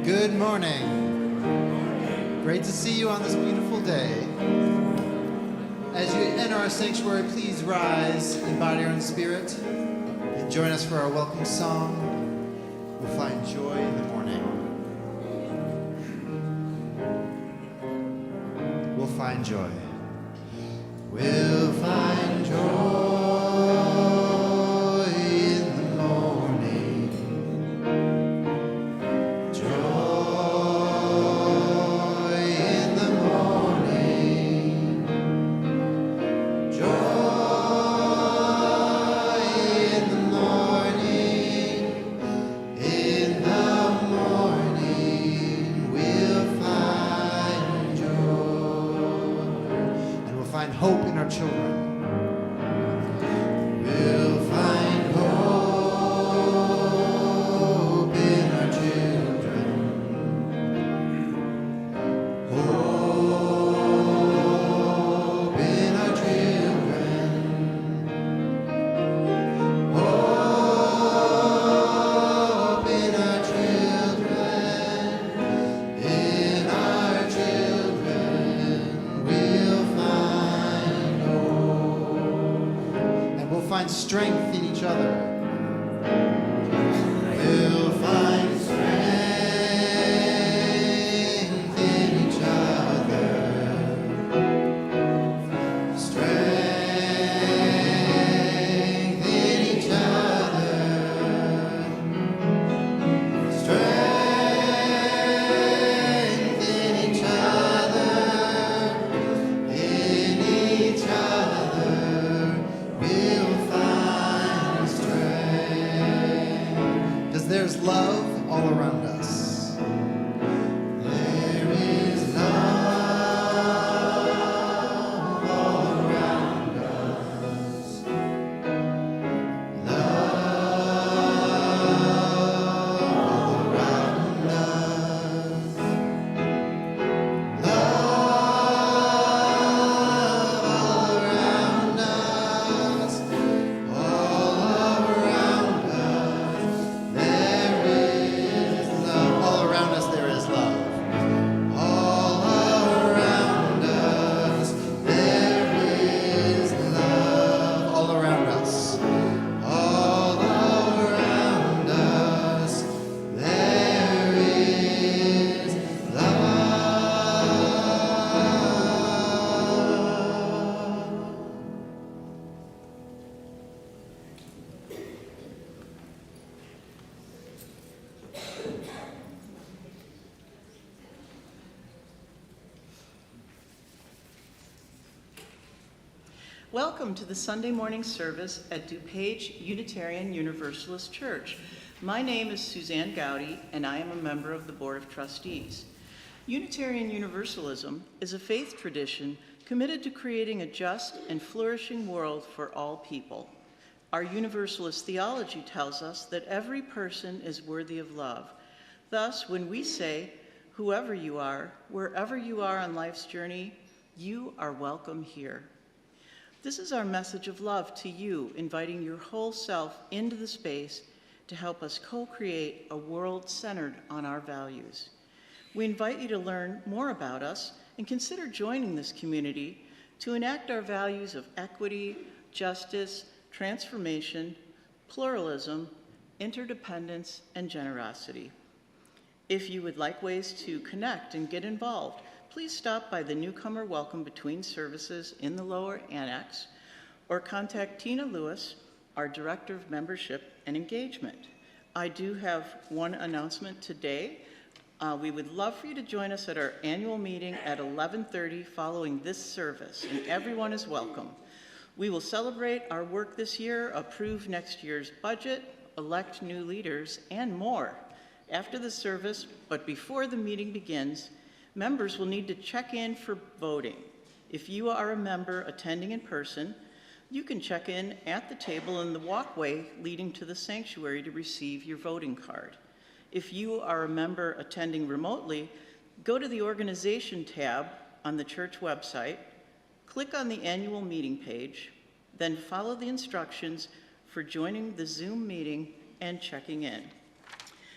Good morning. Great to see you on this beautiful day. As you enter our sanctuary, please rise in body and spirit and join us for our welcome song. We'll find joy in the morning. We'll find joy. We'll find joy. Hope in our children. We'll find hope in our children. Hope in our children. Hope in our children. find strength in each other. We'll find strength in each other. Strength in each other. Strength in each other. In each other, we'll find strength. 'Cause there's love all around us. There is love all around us. Love all around us. Love all around us. All around us, there is love. All around us, there is love. All around us, there is love. All around us. All around us, there is love. Welcome to the Sunday morning service at DuPage Unitarian Universalist Church. My name is Suzanne Gowdy, and I am a member of the Board of Trustees. Unitarian Universalism is a faith tradition committed to creating a just and flourishing world for all people. Our Universalist theology tells us that every person is worthy of love. Thus, when we say, whoever you are, wherever you are on life's journey, you are welcome here. This is our message of love to you, inviting your whole self into the space to help us co-create a world centered on our values. We invite you to learn more about us and consider joining this community to enact our values of equity, justice, transformation, pluralism, interdependence, and generosity. If you would like ways to connect and get involved, please stop by the newcomer welcome between services in the lower annex or contact Tina Lewis, our Director of Membership and Engagement. I do have one announcement today. We would love for you to join us at our annual meeting at 11:30 following this service, and everyone is welcome. We will celebrate our work this year, approve next year's budget, elect new leaders, and more. After the service, but before the meeting begins, members will need to check in for voting. If you are a member attending in person, you can check in at the table in the walkway leading to the sanctuary to receive your voting card. If you are a member attending remotely, go to the organization tab on the church website, click on the annual meeting page, then follow the instructions for joining the Zoom meeting and checking in.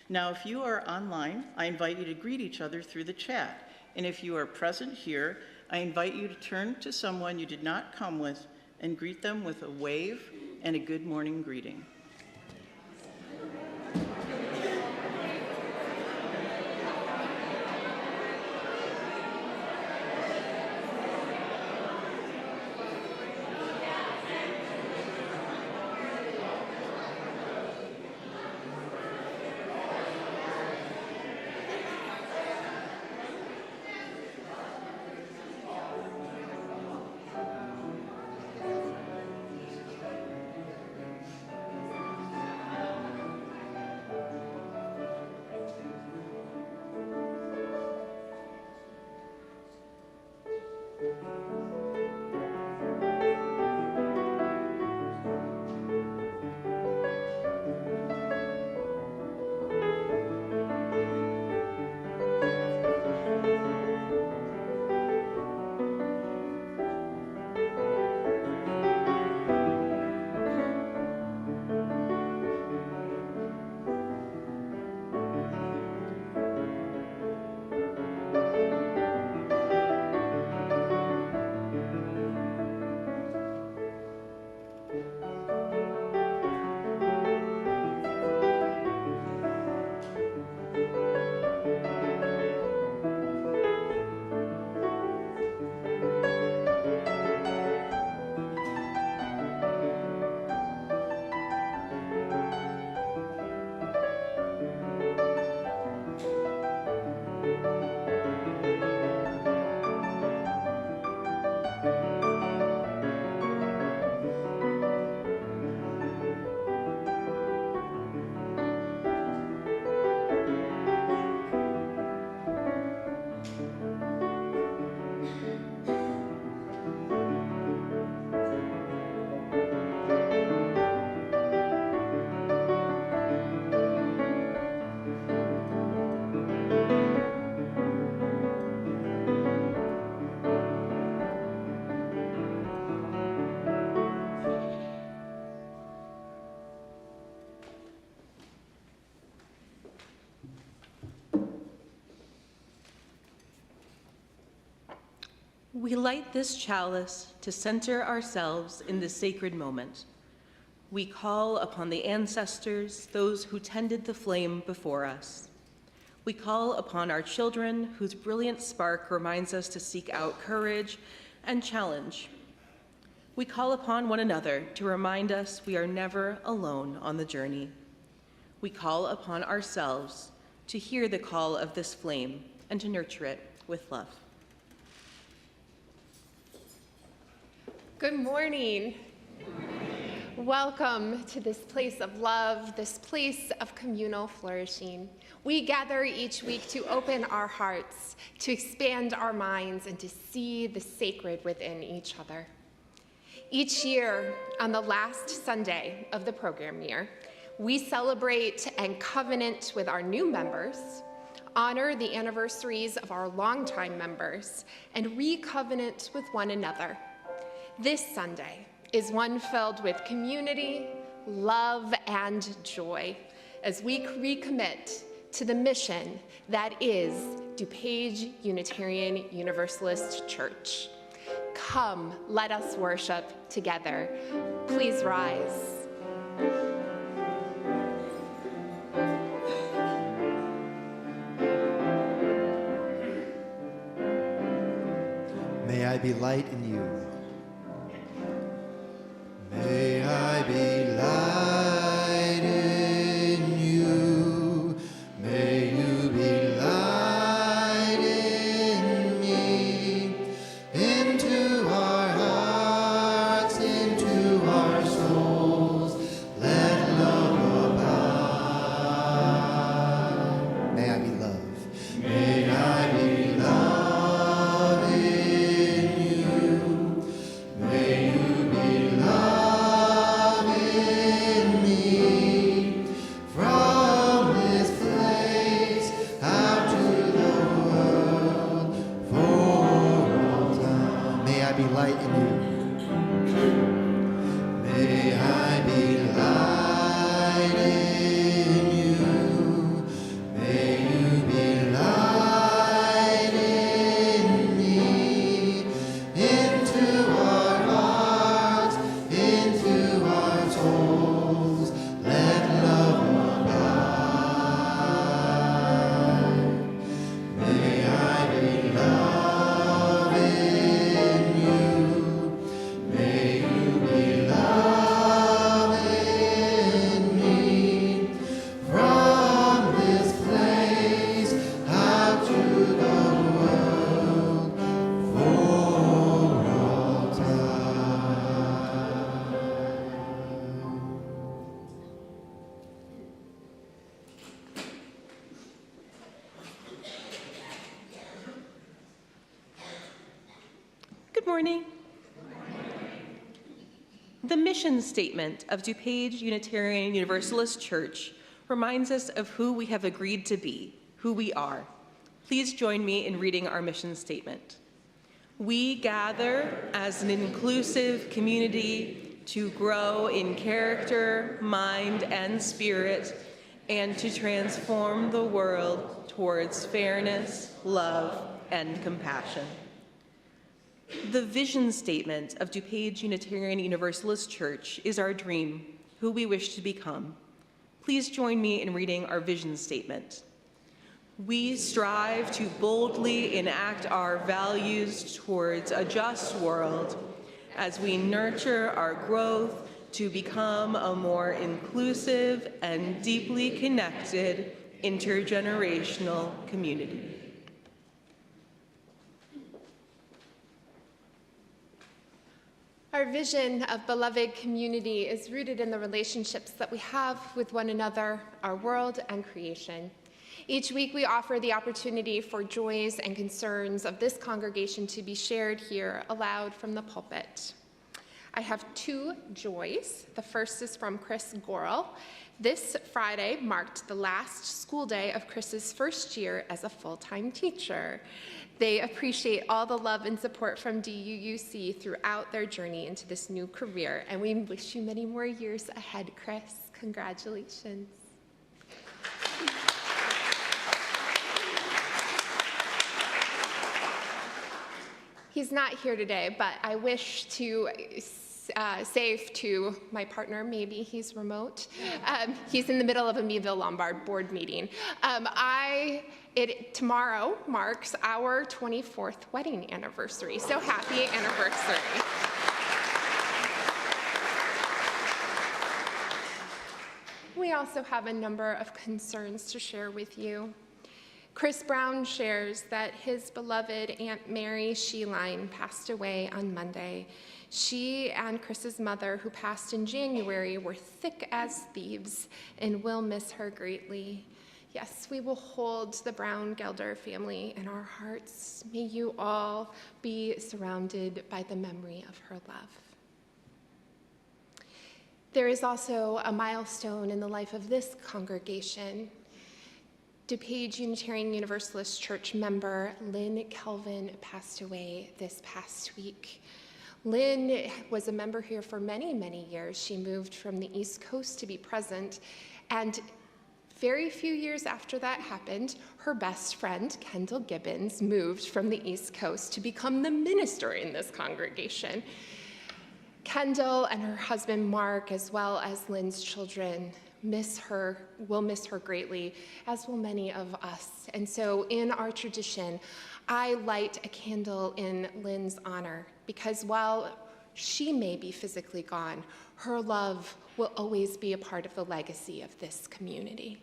Now, if you are online, I invite you to greet each other through the chat. And if you are present here, I invite you to turn to someone you did not come with and greet them with a wave and a good morning greeting. We light this chalice to center ourselves in this sacred moment. We call upon the ancestors, those who tended the flame before us. We call upon our children, whose brilliant spark reminds us to seek out courage and challenge. We call upon one another to remind us we are never alone on the journey. We call upon ourselves to hear the call of this flame and to nurture it with love. Good morning. Welcome to this place of love, this place of communal flourishing. We gather each week to open our hearts, to expand our minds, and to see the sacred within each other. Each year, on the last Sunday of the program year, we celebrate and covenant with our new members, honor the anniversaries of our longtime members, and re-covenant with one another. This Sunday is one filled with community, love, and joy as we recommit to the mission that is DuPage Unitarian Universalist Church. Come, let us worship together. Please rise. May I be light in you. May I be light in you. May you be light in me. Into our hearts, into our souls, let love abide. May I be love. May I be love in you. May you be love in me. From this place out to the world for all time. May I be light in you. May I be light in you. May you be light in me. Into our hearts, into our souls, let love abide. May I be love in you. May you be love in me. From this place out to the world for all time. Good morning. The mission statement of DuPage Unitarian Universalist Church reminds us of who we have agreed to be, who we are. Please join me in reading our mission statement. We gather as an inclusive community to grow in character, mind, and spirit, and to transform the world towards fairness, love, and compassion. The vision statement of DuPage Unitarian Universalist Church is our dream, who we wish to become. Please join me in reading our vision statement. We strive to boldly enact our values towards a just world as we nurture our growth to become a more inclusive and deeply connected intergenerational community. Our vision of beloved community is rooted in the relationships that we have with one another, our world, and creation. Each week we offer the opportunity for joys and concerns of this congregation to be shared here aloud from the pulpit. I have two joys. The first is from Chris Gorel. This Friday marked the last school day of Chris's first year as a full-time teacher. They appreciate all the love and support from DUUC throughout their journey into this new career, and we wish you many more years ahead, Chris. Congratulations. He's not here today, but I wish to say to my partner, maybe he's remote. He's in the middle of a Meadville Lombard board meeting. Tomorrow marks our 24th wedding anniversary, so happy anniversary. We also have a number of concerns to share with you. Chris Brown shares that his beloved Aunt Mary Sheline passed away on Monday. She and Chris's mother, who passed in January, were thick as thieves and will miss her greatly. Yes, we will hold the Brown-Gelder family in our hearts. May you all be surrounded by the memory of her love. There is also a milestone in the life of this congregation. DuPage Unitarian Universalist Church member Lynn Kelvin passed away this past week. Lynn was a member here for many, many years. She moved from the East Coast to be present, and very few years after that happened, her best friend, Kendall Gibbons, moved from the East Coast to become the minister in this congregation. Kendall and her husband, Mark, as well as Lynn's children, will miss her greatly, as will many of us. And so in our tradition, I light a candle in Lynn's honor, because while she may be physically gone, her love will always be a part of the legacy of this community.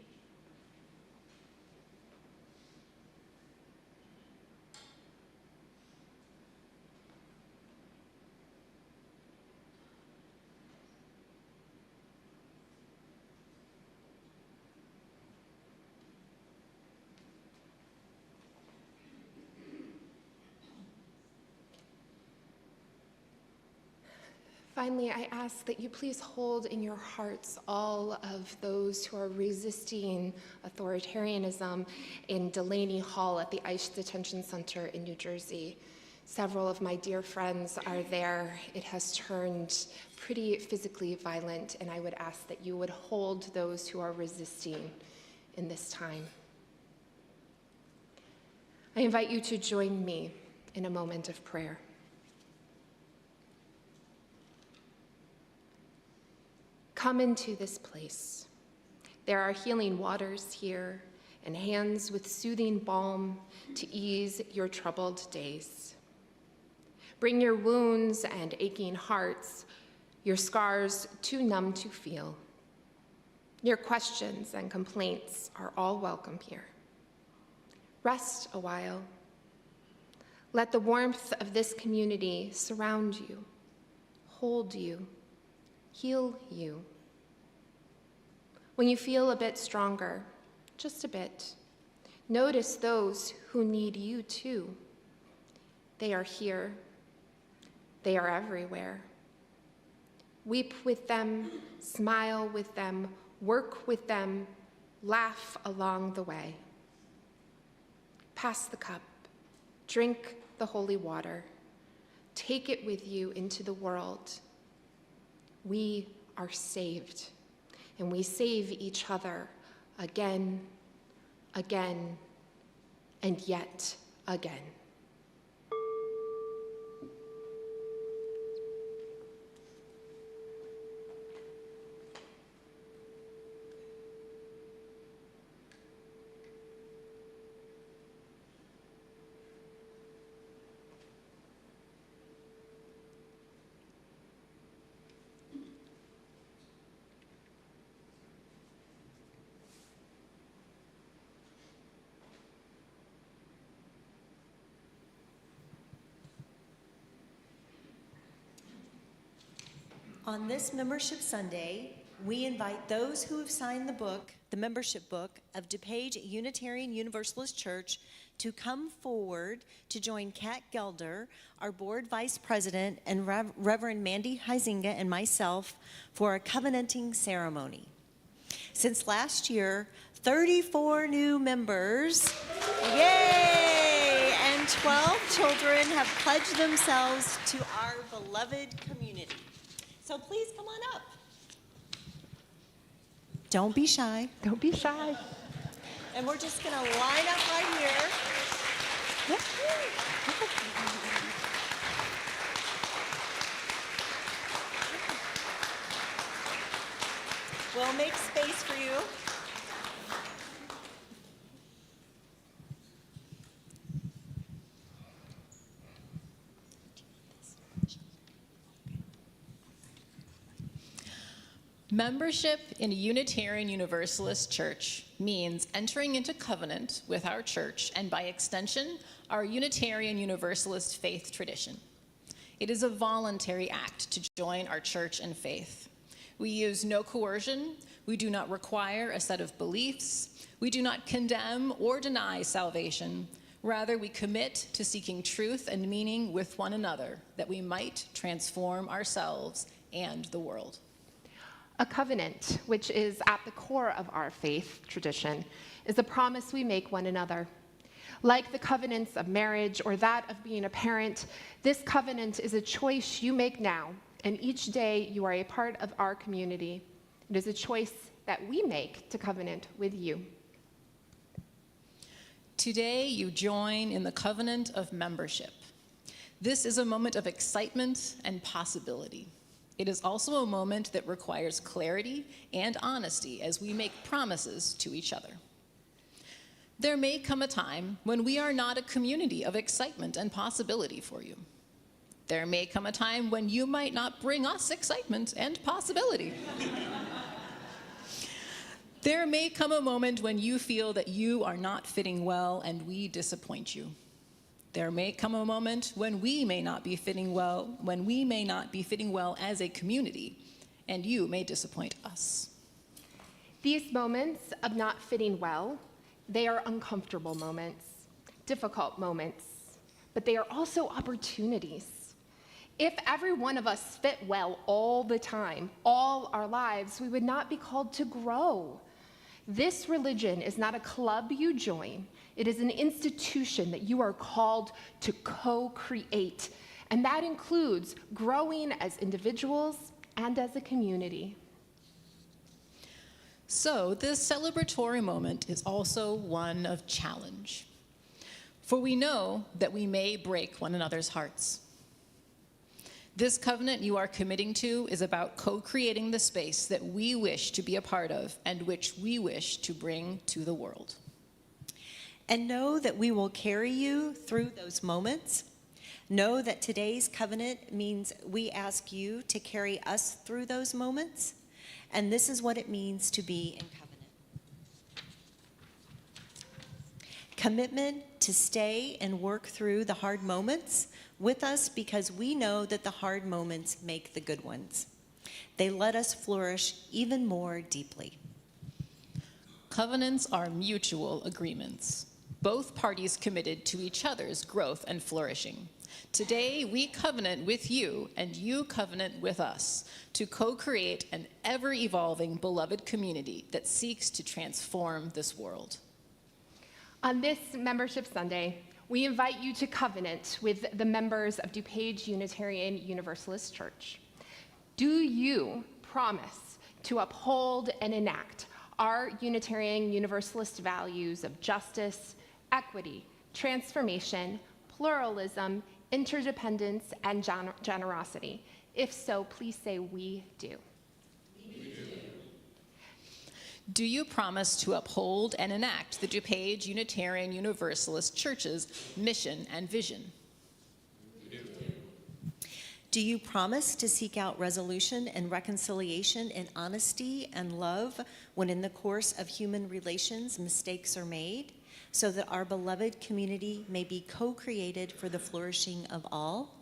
Finally, I ask that you please hold in your hearts all of those who are resisting authoritarianism in Delaney Hall at the ICE Detention Center in New Jersey. Several of my dear friends are there. It has turned pretty physically violent, and I would ask that you would hold those who are resisting in this time. I invite you to join me in a moment of prayer. Come into this place. There are healing waters here and hands with soothing balm to ease your troubled days. Bring your wounds and aching hearts, your scars too numb to feel. Your questions and complaints are all welcome here. Rest a while. Let the warmth of this community surround you, hold you, heal you. When you feel a bit stronger, just a bit, notice those who need you too. They are here. They are everywhere. Weep with them, smile with them, work with them, laugh along the way. Pass the cup, drink the holy water, take it with you into the world. We are saved, and we save each other again, again, and yet again. On this Membership Sunday, we invite those who have signed the membership book of DuPage Unitarian Universalist Church to come forward to join Kat Gelder, our board vice president, and Reverend Mandy Huizinga and myself for a covenanting ceremony. Since last year, 34 new members, yay, and 12 children have pledged themselves to our beloved community. So please come on up. Don't be shy. Don't be shy. And we're just going to line up right here. We'll make space for you. Membership in a Unitarian Universalist church means entering into covenant with our church and, by extension, our Unitarian Universalist faith tradition. It is a voluntary act to join our church and faith. We use no coercion. We do not require a set of beliefs. We do not condemn or deny salvation. Rather, we commit to seeking truth and meaning with one another, that we might transform ourselves and the world. A covenant, which is at the core of our faith tradition, is a promise we make one another. Like the covenants of marriage or that of being a parent, this covenant is a choice you make now, and each day you are a part of our community. It is a choice that we make to covenant with you. Today, you join in the covenant of membership. This is a moment of excitement and possibility. It is also a moment that requires clarity and honesty as we make promises to each other. There may come a time when we are not a community of excitement and possibility for you. There may come a time when you might not bring us excitement and possibility. There may come a moment when you feel that you are not fitting well and we disappoint you. There may come a moment when we may not be fitting well as a community, and you may disappoint us. These moments of not fitting well, they are uncomfortable moments, difficult moments, but they are also opportunities. If every one of us fit well all the time, all our lives, we would not be called to grow. This religion is not a club you join. It is an institution that you are called to co-create, and that includes growing as individuals and as a community. So this celebratory moment is also one of challenge, for we know that we may break one another's hearts. This covenant you are committing to is about co-creating the space that we wish to be a part of and which we wish to bring to the world. And know that we will carry you through those moments. Know that today's covenant means we ask you to carry us through those moments. And this is what it means to be in covenant. Commitment to stay and work through the hard moments with us, because we know that the hard moments make the good ones. They let us flourish even more deeply. Covenants are mutual agreements, both parties committed to each other's growth and flourishing. Today, we covenant with you, and you covenant with us, to co-create an ever-evolving beloved community that seeks to transform this world. On this Membership Sunday, we invite you to covenant with the members of DuPage Unitarian Universalist Church. Do you promise to uphold and enact our Unitarian Universalist values of justice, equity, transformation, pluralism, interdependence, and generosity? If so, please say, "We do." Do you promise to uphold and enact the DuPage Unitarian Universalist Church's mission and vision? Do you promise to seek out resolution and reconciliation in honesty and love when in the course of human relations mistakes are made, so that our beloved community may be co-created for the flourishing of all?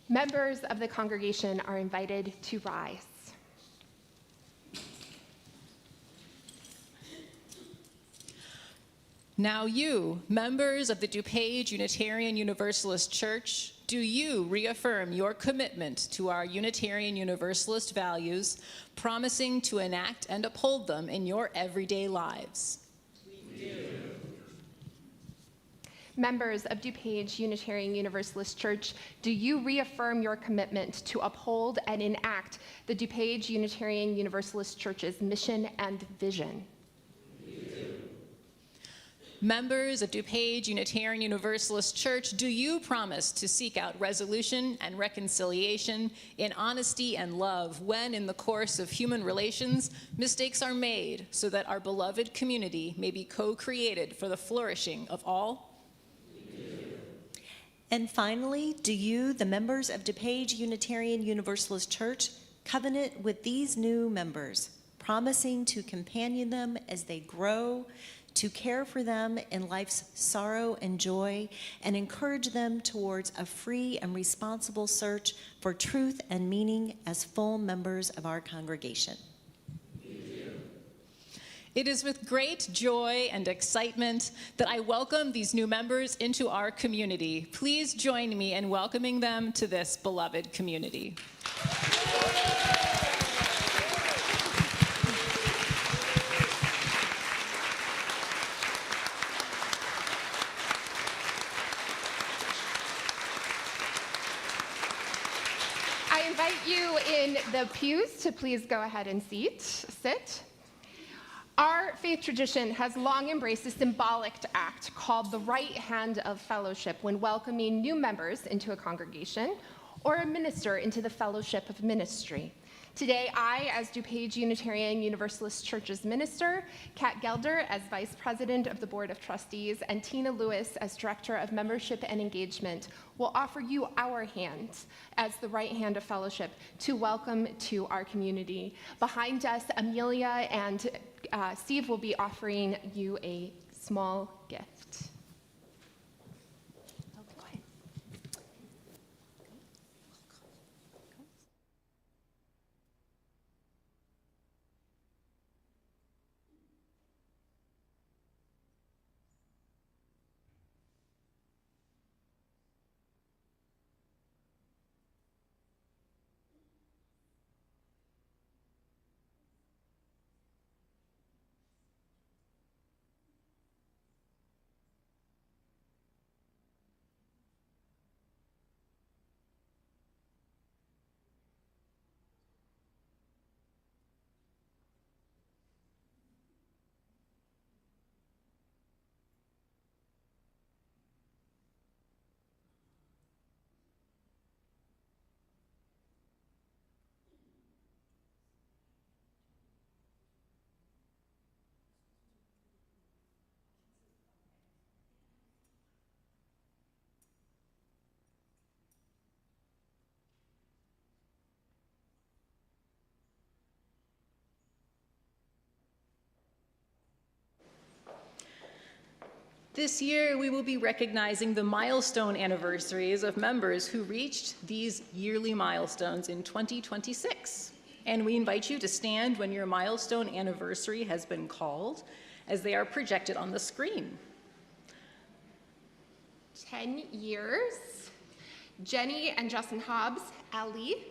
Members of the congregation are invited to rise. Now you, members of the DuPage Unitarian Universalist Church, do you reaffirm your commitment to our Unitarian Universalist values, promising to enact and uphold them in your everyday lives? We do. Members of DuPage Unitarian Universalist Church, do you reaffirm your commitment to uphold and enact the DuPage Unitarian Universalist Church's mission and vision? Members of DuPage Unitarian Universalist Church, do you promise to seek out resolution and reconciliation in honesty and love when, in the course of human relations, mistakes are made so that our beloved community may be co-created for the flourishing of all? And finally, do you, the members of DuPage Unitarian Universalist Church, covenant with these new members, promising to companion them as they grow, to care for them in life's sorrow and joy, and encourage them towards a free and responsible search for truth and meaning as full members of our congregation? It is with great joy and excitement that I welcome these new members into our community. Please join me in welcoming them to this beloved community. I invite you in the pews to please go ahead and sit. Our faith tradition has long embraced a symbolic act called the right hand of fellowship when welcoming new members into a congregation or a minister into the fellowship of ministry. Today, I, as DuPage Unitarian Universalist Church's minister, Kat Gelder as vice president of the Board of Trustees, and Tina Lewis as director of membership and engagement, will offer you our hand as the right hand of fellowship to welcome to our community. Behind us, Amelia and Steve will be offering you a small gift. This year, we will be recognizing the milestone anniversaries of members who reached these yearly milestones in 2026. And we invite you to stand when your milestone anniversary has been called, as they are projected on the screen. 10 years. Jenny and Justin Hobbs, Ellie,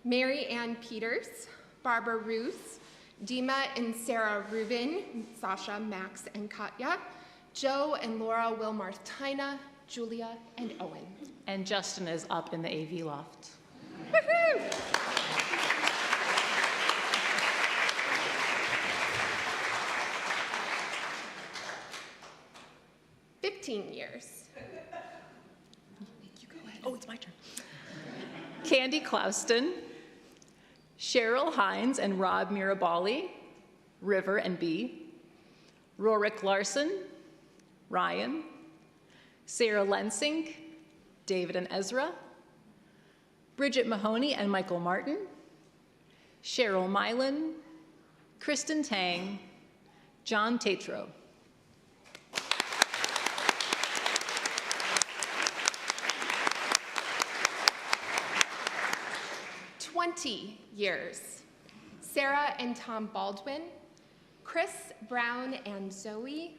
Mary Ann Peters, Barbara Roos, Dima and Sarah Rubin, Sasha, Max, and Katya, Joe and Laura Wilmarth Tina, Julia, and Owen. And Justin is up in the AV loft. Woohoo! Years. You go ahead. Oh, it's my turn. Candy Clouston, Cheryl Hines and Rob Mirabali, River and B, Rorik Larson, Ryan, Sarah Lensing, David and Ezra, Bridget Mahoney and Michael Martin, Cheryl Milan, Kristen Tang, John Tatro. 20 years. Sarah and Tom Baldwin, Chris Brown and Zoe,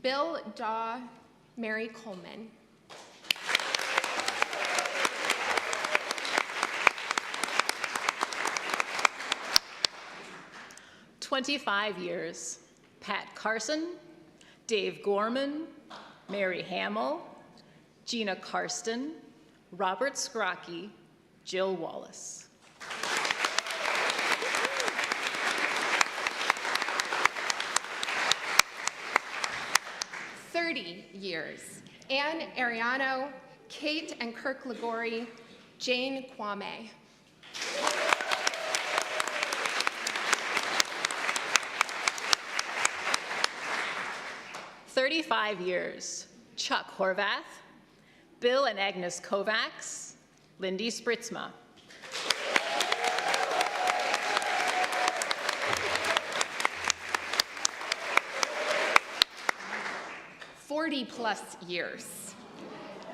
Bill Daw, Mary Coleman. "25 years. Pat Carson, Dave Gorman, Mary Hamill, Gina Karsten, Robert Scrocky, Jill Wallace. 30 years. Anne Ariano, Kate and Kirk Ligori, Jane Kwame. 35 years, Chuck Horvath, Bill and Agnes Kovacs, Lindy Spritzma. 40-plus years,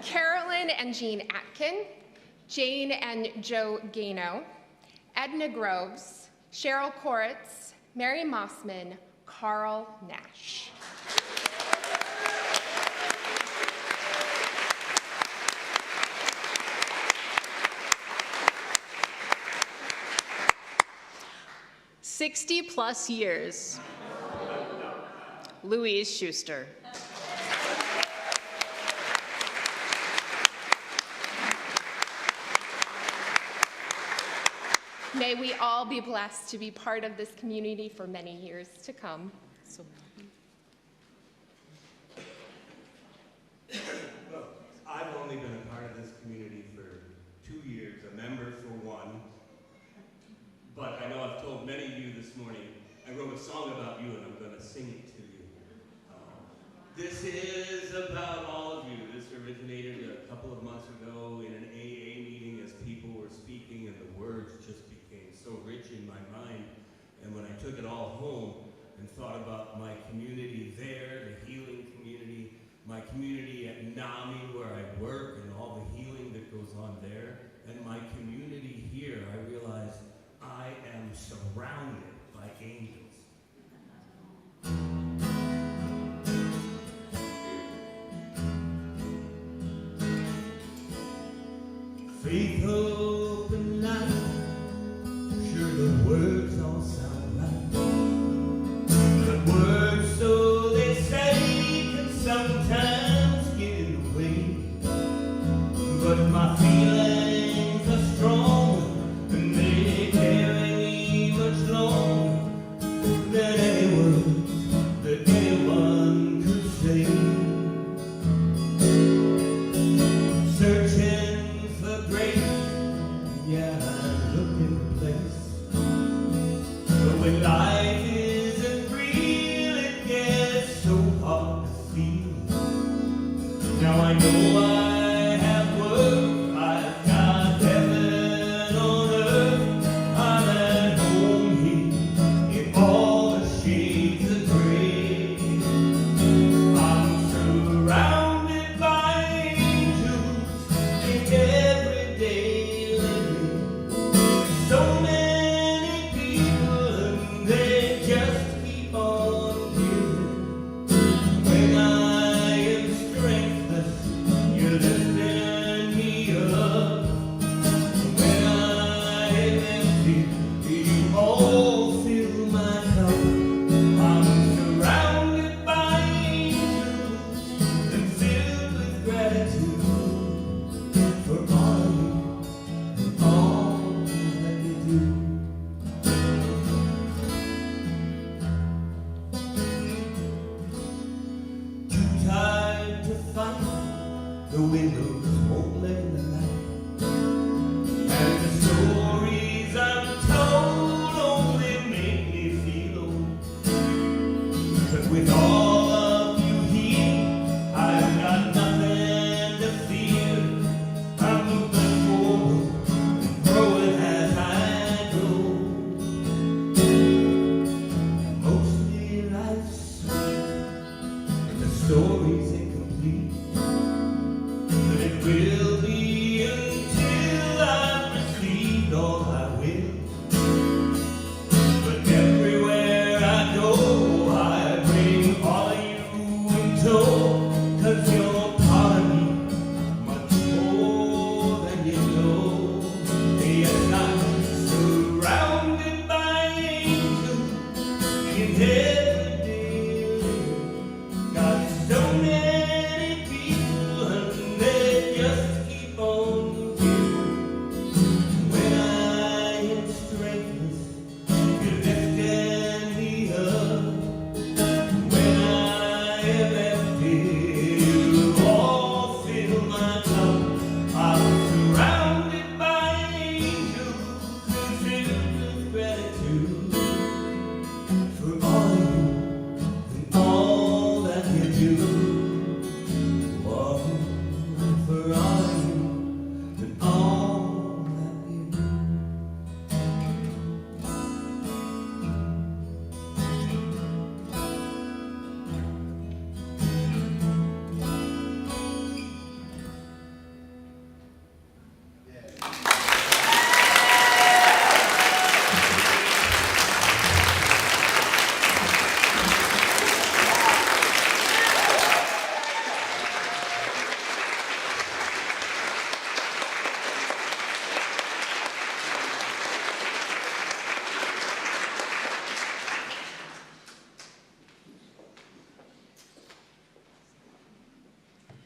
Carolyn and Jean Atkin, Jane and Joe Gano, Edna Groves, Cheryl Koritz, Mary Mossman, Carl Nash. +60 years, Louise Schuster. May we all be blessed to be part of this community for many years to come. Well, I've only been a part of this community for 2 years, a member for 1. But I know I've told many of you this morning, I wrote a song about you and I'm going to sing it to you. This is about all of you. This originated a couple of months ago in an AA meeting as people were speaking and the words just became so rich in my mind. And when I took it all home and thought about my community there, the healing community, my community at NAMI where I work and all the healing that goes on there, and my community here, I realized I am surrounded by angels. Faith, hope, and light, sure the words all sound right. But words, so they say, can sometimes get in the way. But my feelings are strong, and they carry me much longer than any words that anyone could say. Searching for grace, yeah, I'm looking for place. But when life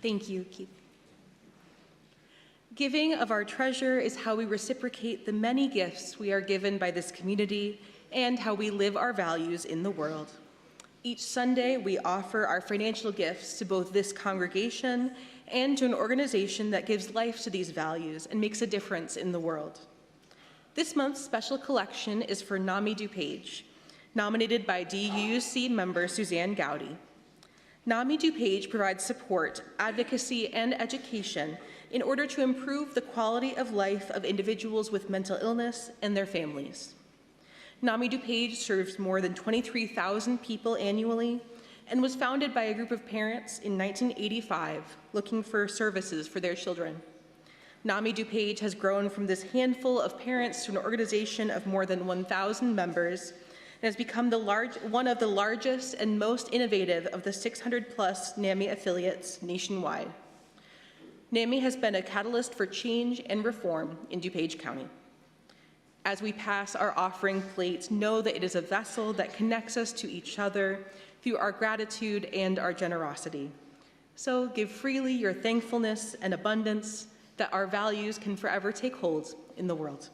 Thank you, Keith. Giving of our treasure is how we reciprocate the many gifts we are given by this community and how we live our values in the world. Each Sunday, we offer our financial gifts to both this congregation and to an organization that gives life to these values and makes a difference in the world. This month's special collection is for NAMI DuPage, nominated by DUUC member Suzanne Gowdy. NAMI DuPage provides support, advocacy, and education in order to improve the quality of life of individuals with mental illness and their families. NAMI DuPage serves more than 23,000 people annually and was founded by a group of parents in 1985 looking for services for their children. NAMI DuPage has grown from this handful of parents to an organization of more than 1,000 members and has become one of the largest and most innovative of the 600+ NAMI affiliates nationwide. NAMI has been a catalyst for change and reform in DuPage County. As we pass our offering plates, know that it is a vessel that connects us to each other through our gratitude and our generosity. So give freely your thankfulness and abundance that our values can forever take hold in the world.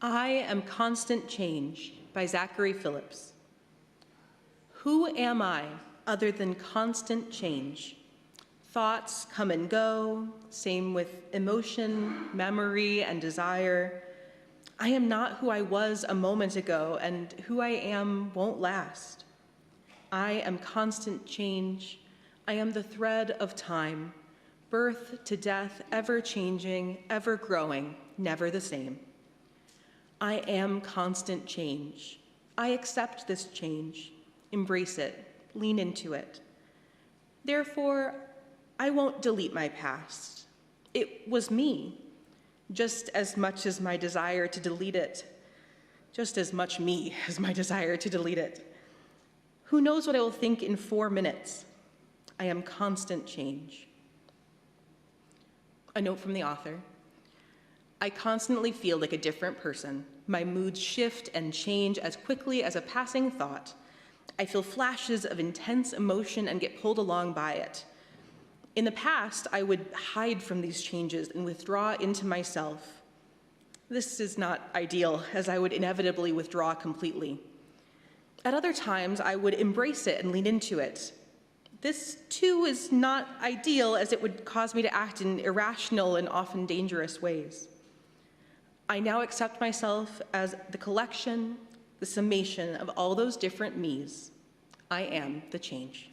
I Am Constant Change by Zachary Phillips. Who am I other than constant change? Thoughts come and go, same with emotion, memory, and desire. I am not who I was a moment ago, and who I am won't last. I am constant change. I am the thread of time, birth to death, ever changing, ever growing, never the same. I am constant change. I accept this change, embrace it, lean into it. Therefore, I won't delete my past. It was me, just as much as my desire to delete it, just as much me as my desire to delete it. Who knows what I will think in 4 minutes? I am constant change. A note from the author. I constantly feel like a different person. My moods shift and change as quickly as a passing thought. I feel flashes of intense emotion and get pulled along by it. In the past, I would hide from these changes and withdraw into myself. This is not ideal, as I would inevitably withdraw completely. At other times, I would embrace it and lean into it. This, too, is not ideal, as it would cause me to act in irrational and often dangerous ways. I now accept myself as the collection, the summation of all those different me's. I am the change.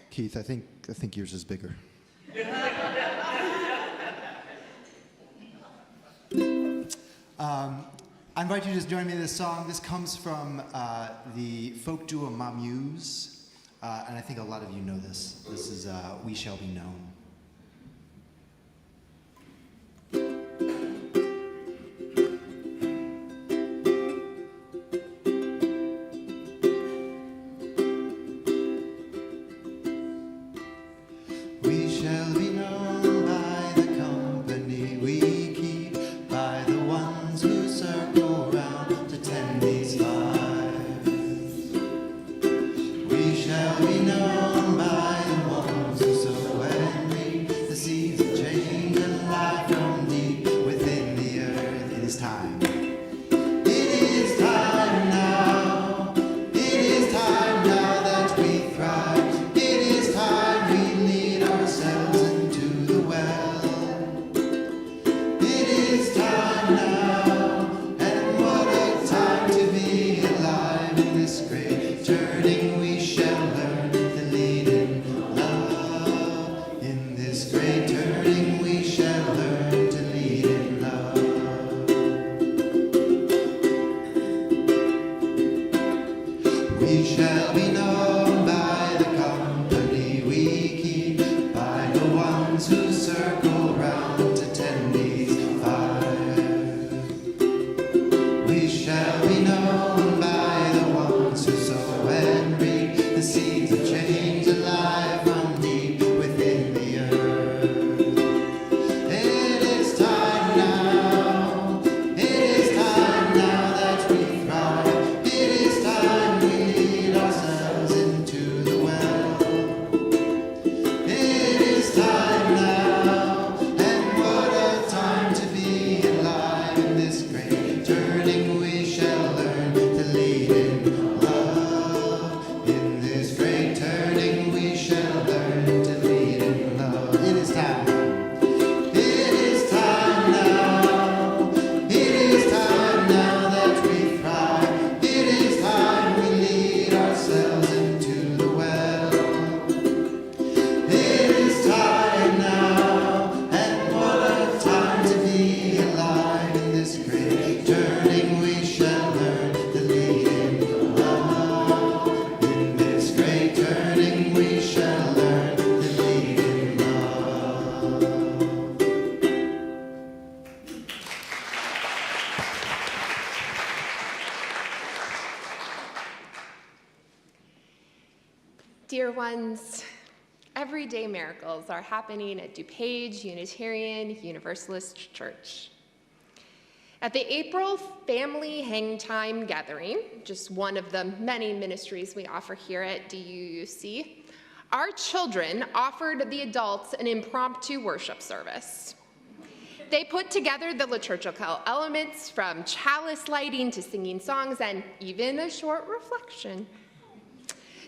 Keith, I think yours is bigger. I invite you to join me in this song. This comes from the folk duo Mamuse, and I think a lot of you know this. This is We Shall Be Known. We shall be known by the company we keep, by the ones who circle round to tend these fires. We shall be known by the ones who sow and reap the seeds of change and life from deep within the earth. It is time. It is time now. It is time now that we thrive. It is time we lead ourselves into the well. It is time now, and what a time to be alive in this great turning. We shall learn to lead in love. In this great turning, we shall learn to lead in love. We shall be known by the company we keep, by the ones who circle round to tend these fires. We shall be known by the ones who sow and reap the seeds of change and life from deep within the earth. It is time now. It is time now that we thrive. It is time we lead ourselves into the well. It is time now, and what a time to be alive in this great turning. We shall learn to lead in love. In this great turning, we shall learn to lead in love. It is time. It is time now. It is time now that we thrive. It is time we lead ourselves into the well. It is time now, and what a time to be alive in this great turning. We shall learn to lead in love. In this great turning, we shall learn to lead in love. Dear ones, everyday miracles are happening at DuPage Unitarian Universalist Church. At the April Family Hang Time Gathering, just one of the many ministries we offer here at DUUC, our children offered the adults an impromptu worship service. They put together the liturgical elements from chalice lighting to singing songs and even a short reflection.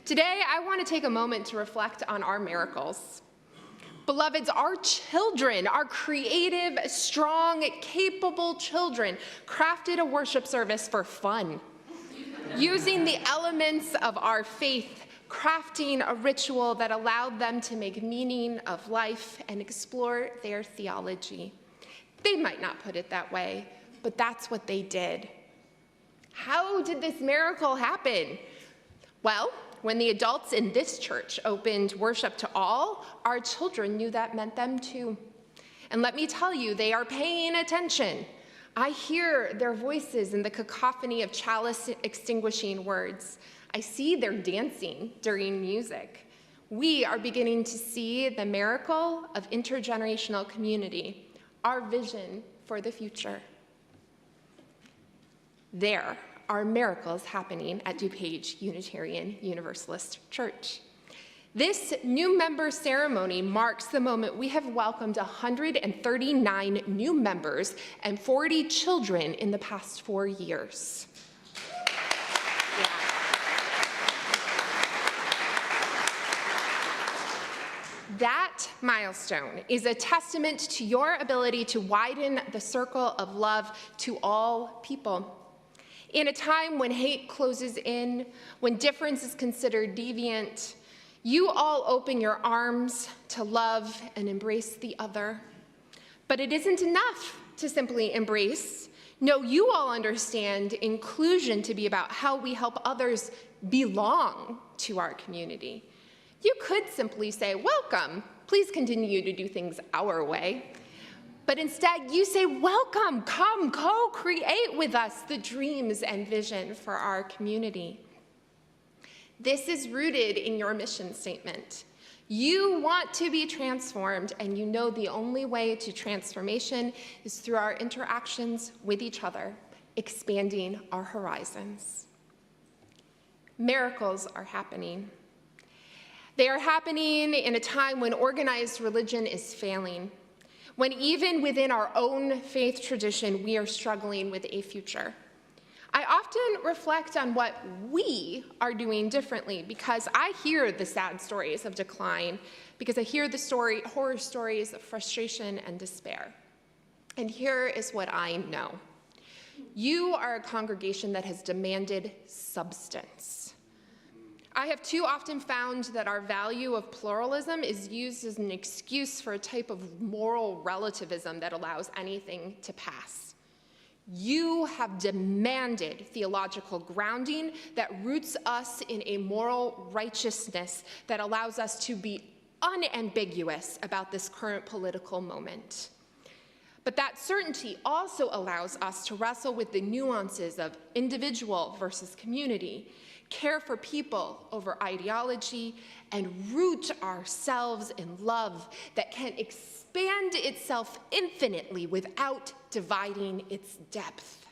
Today, I want to take a moment to reflect on our miracles. Beloveds, our children, our creative, strong, capable children, crafted a worship service for fun, using the elements of our faith, crafting a ritual that allowed them to make meaning of life and explore their theology. They might not put it that way, but that's what they did. How did this miracle happen? Well, when the adults in this church opened worship to all, our children knew that meant them too. And let me tell you, they are paying attention. I hear their voices in the cacophony of chalice extinguishing words. I see their dancing during music. We are beginning to see the miracle of intergenerational community, our vision for the future. There, are miracles happening at DuPage Unitarian Universalist Church. This new member ceremony marks the moment we have welcomed 139 new members and 40 children in the past 4 years. Yeah. That milestone is a testament to your ability to widen the circle of love to all people. In a time when hate closes in, when difference is considered deviant, you all open your arms to love and embrace the other. But it isn't enough to simply embrace. No, you all understand inclusion to be about how we help others belong to our community. You could simply say, welcome, please continue to do things our way. But instead, you say, welcome, come, co-create with us the dreams and vision for our community. This is rooted in your mission statement. You want to be transformed, and you know the only way to transformation is through our interactions with each other, expanding our horizons. Miracles are happening. They are happening in a time when organized religion is failing, when even within our own faith tradition, we are struggling with a future. I often reflect on what we are doing differently because I hear the sad stories of decline, because I hear the horror stories of frustration and despair. And here is what I know. You are a congregation that has demanded substance. I have too often found that our value of pluralism is used as an excuse for a type of moral relativism that allows anything to pass. You have demanded theological grounding that roots us in a moral righteousness that allows us to be unambiguous about this current political moment. But that certainty also allows us to wrestle with the nuances of individual versus community, care for people over ideology, and root ourselves in love that can expand itself infinitely without dividing its depth.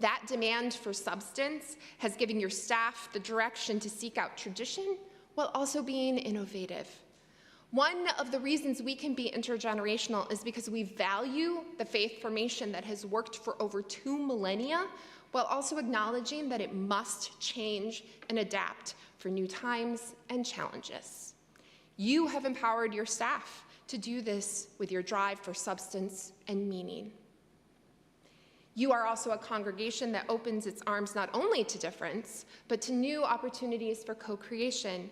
That demand for substance has given your staff the direction to seek out tradition while also being innovative. One of the reasons we can be intergenerational is because we value the faith formation that has worked for over 2 millennia, while also acknowledging that it must change and adapt for new times and challenges. You have empowered your staff to do this with your drive for substance and meaning. You are also a congregation that opens its arms not only to difference, but to new opportunities for co-creation.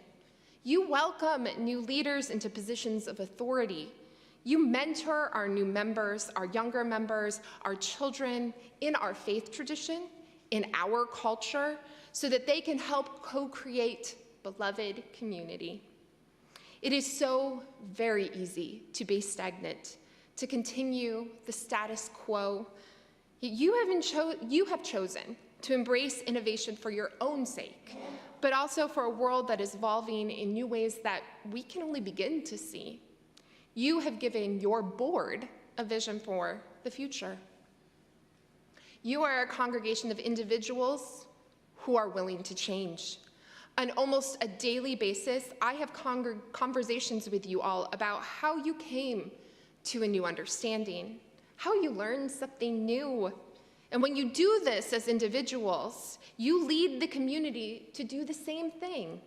You welcome new leaders into positions of authority. You mentor our new members, our younger members, our children in our faith tradition, in our culture, so that they can help co-create beloved community. It is so very easy to be stagnant, to continue the status quo. You have chosen to embrace innovation for your own sake, but also for a world that is evolving in new ways that we can only begin to see. You have given your board a vision for the future. You are a congregation of individuals who are willing to change. On almost a daily basis, I have conversations with you all about how you came to a new understanding, how you learned something new. And when you do this as individuals, you lead the community to do the same thing.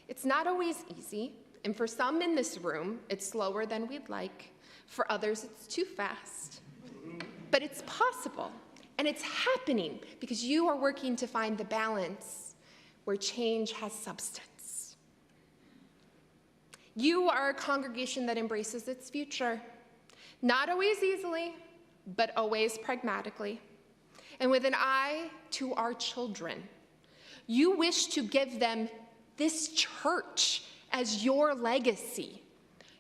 It's not always easy, and for some in this room, it's slower than we'd like. For others, it's too fast. But it's possible, and it's happening because you are working to find the balance where change has substance. You are a congregation that embraces its future, not always easily, but always pragmatically, and with an eye to our children. You wish to give them this church as your legacy.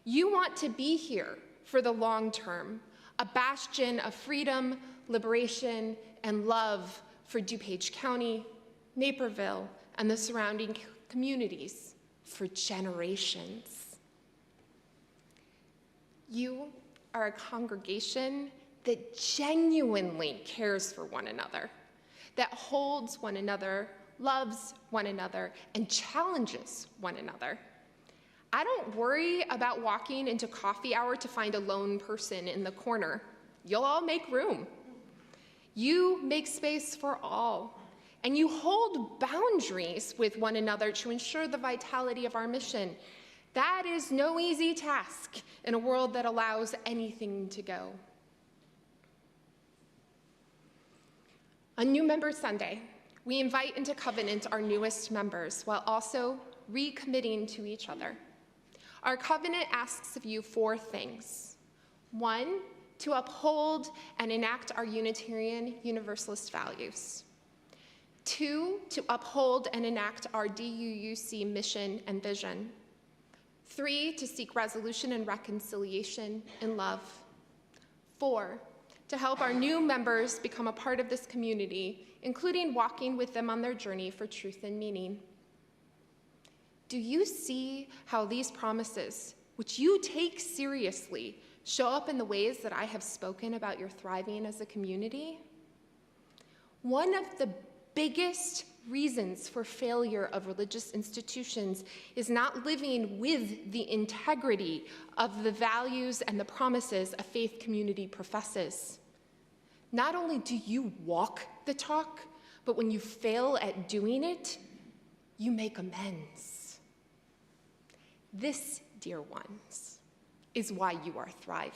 You want to be here for the long term, a bastion of freedom, liberation, and love for DuPage County, Naperville, and the surrounding communities for generations. You are a congregation that genuinely cares for one another, that holds one another, loves one another, and challenges one another. I don't worry about walking into coffee hour to find a lone person in the corner. You'll all make room. You make space for all, and you hold boundaries with one another to ensure the vitality of our mission. That is no easy task in a world that allows anything to go. On New Member Sunday, we invite into covenant our newest members while also recommitting to each other. Our covenant asks of you 4 things. 1, to uphold and enact our Unitarian Universalist values. 2, to uphold and enact our DUUC mission and vision. 3, to seek resolution and reconciliation in love. 4, to help our new members become a part of this community, including walking with them on their journey for truth and meaning. Do you see how these promises, which you take seriously, show up in the ways that I have spoken about your thriving as a community? One of the biggest reasons for failure of religious institutions is not living with the integrity of the values and the promises a faith community professes. Not only do you walk the talk, but when you fail at doing it, you make amends. This, dear ones, is why you are thriving.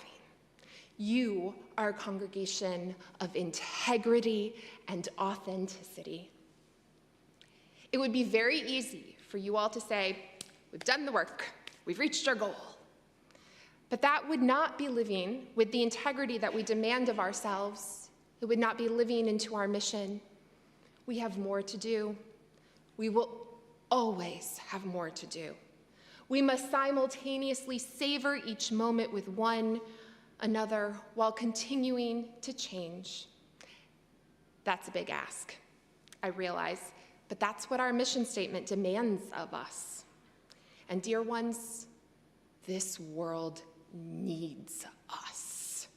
You are a congregation of integrity and authenticity. It would be very easy for you all to say, we've done the work, we've reached our goal. But that would not be living with the integrity that we demand of ourselves. It would not be living into our mission. We have more to do. We will always have more to do. We must simultaneously savor each moment with one another while continuing to change. That's a big ask, I realize, but that's what our mission statement demands of us. And dear ones, this world needs us.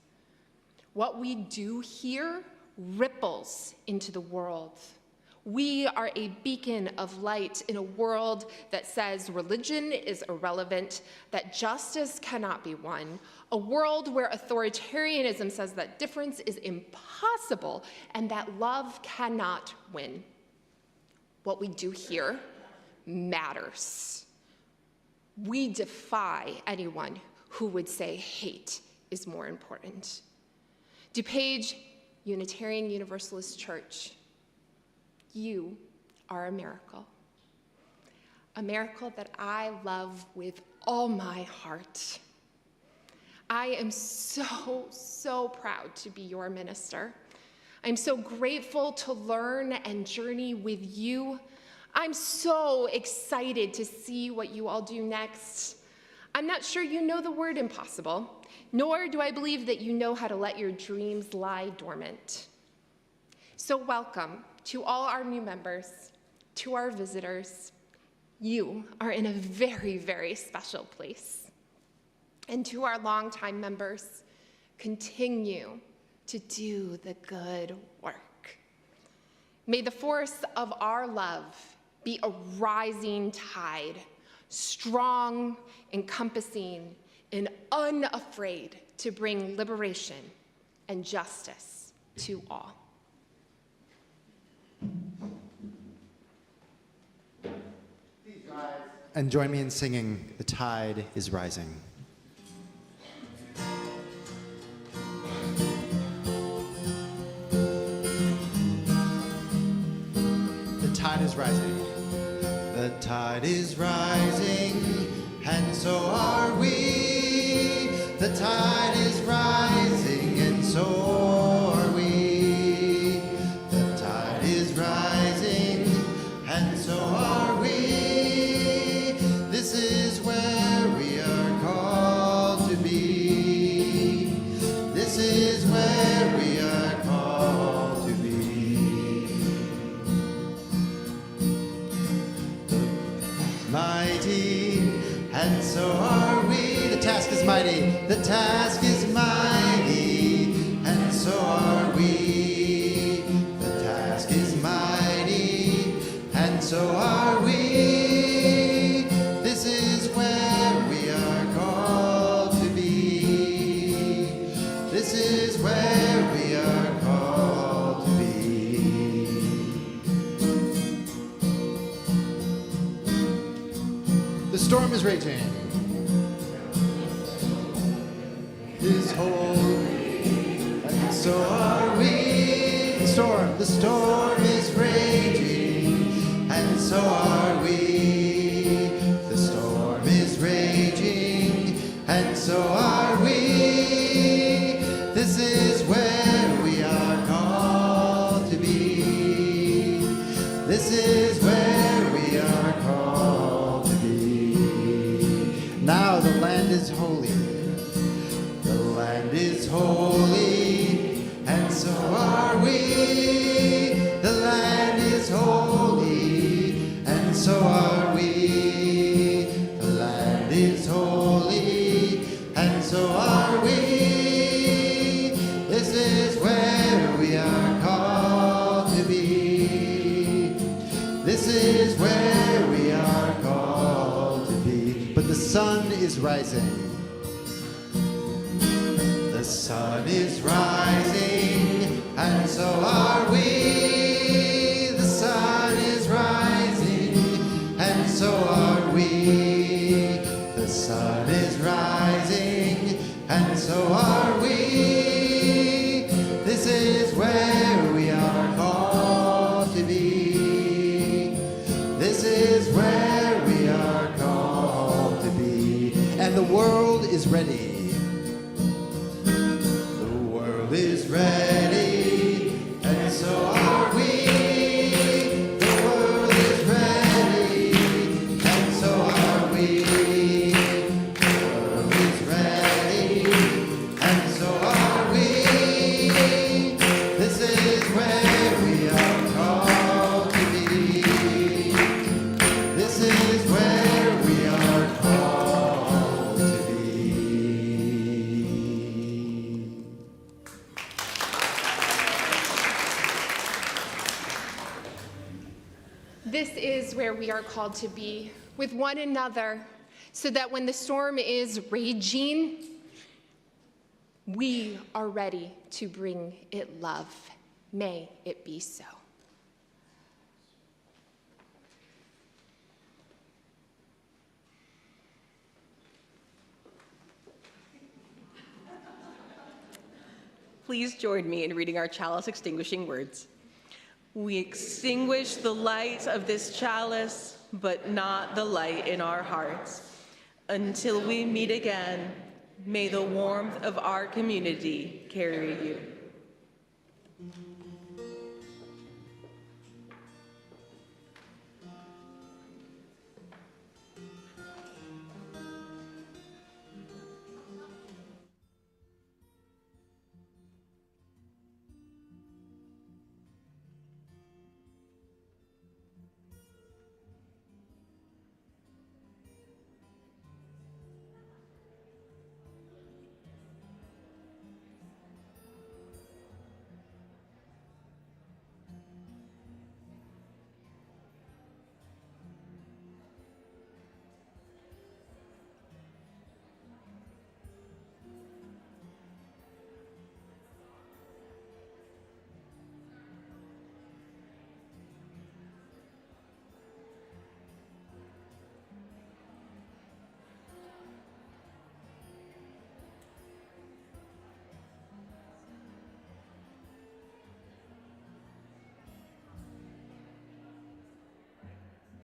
What we do here ripples into the world. We are a beacon of light in a world that says religion is irrelevant, that justice cannot be won, a world where authoritarianism says that difference is impossible and that love cannot win. What we do here matters. We defy anyone who would say hate is more important. DuPage Unitarian Universalist Church, you are a miracle that I love with all my heart. I am so proud to be your minister. I'm so grateful to learn and journey with you. I'm so excited to see what you all do next. I'm not sure you know the word impossible, nor do I believe that you know how to let your dreams lie dormant. So welcome to all our new members, to our visitors. You are in a very, very special place. And to our longtime members, continue to do the good work. May the force of our love be a rising tide, strong, encompassing, and unafraid to bring liberation and justice to all. Please rise and join me in singing "The Tide is Rising." The tide is rising. The tide is rising, and so are we. The tide is rising, and so are we. The tide is rising, and so are we. This is where we are called to be. This is where we are called to be. Mighty, and so are we. The task is mighty. The task is mighty, and so are we. The task is This is where we are called to be. The storm is raging. Is holy, and so are we. The storm is raging, and so are we. The storm is raging, and so are we. This is where we are called to be. This is where we are called to be. Now the land is holy. The land is holy, and so are we. The land is holy, and so are we. The land is holy, and so are we. This is where we are called to be. This is where we are called to be. But the sun is rising. The sun is rising, and so are we. The sun is rising, and so are we. The sun is rising, and so are we. This is where we are called to be. This is where we are called to be. And the world is ready. Is ready, and so are we. The world is ready, and so are we. The world is ready, and so are we. This is where we are called to be. This is where we are called to be. This is where we are called to be with one another, so that when the storm is raging, we are ready to bring it love. May it be so. Please join me in reading our chalice extinguishing words. We extinguish the light of this chalice, but not the light in our hearts. Until we meet again, may the warmth of our community carry you.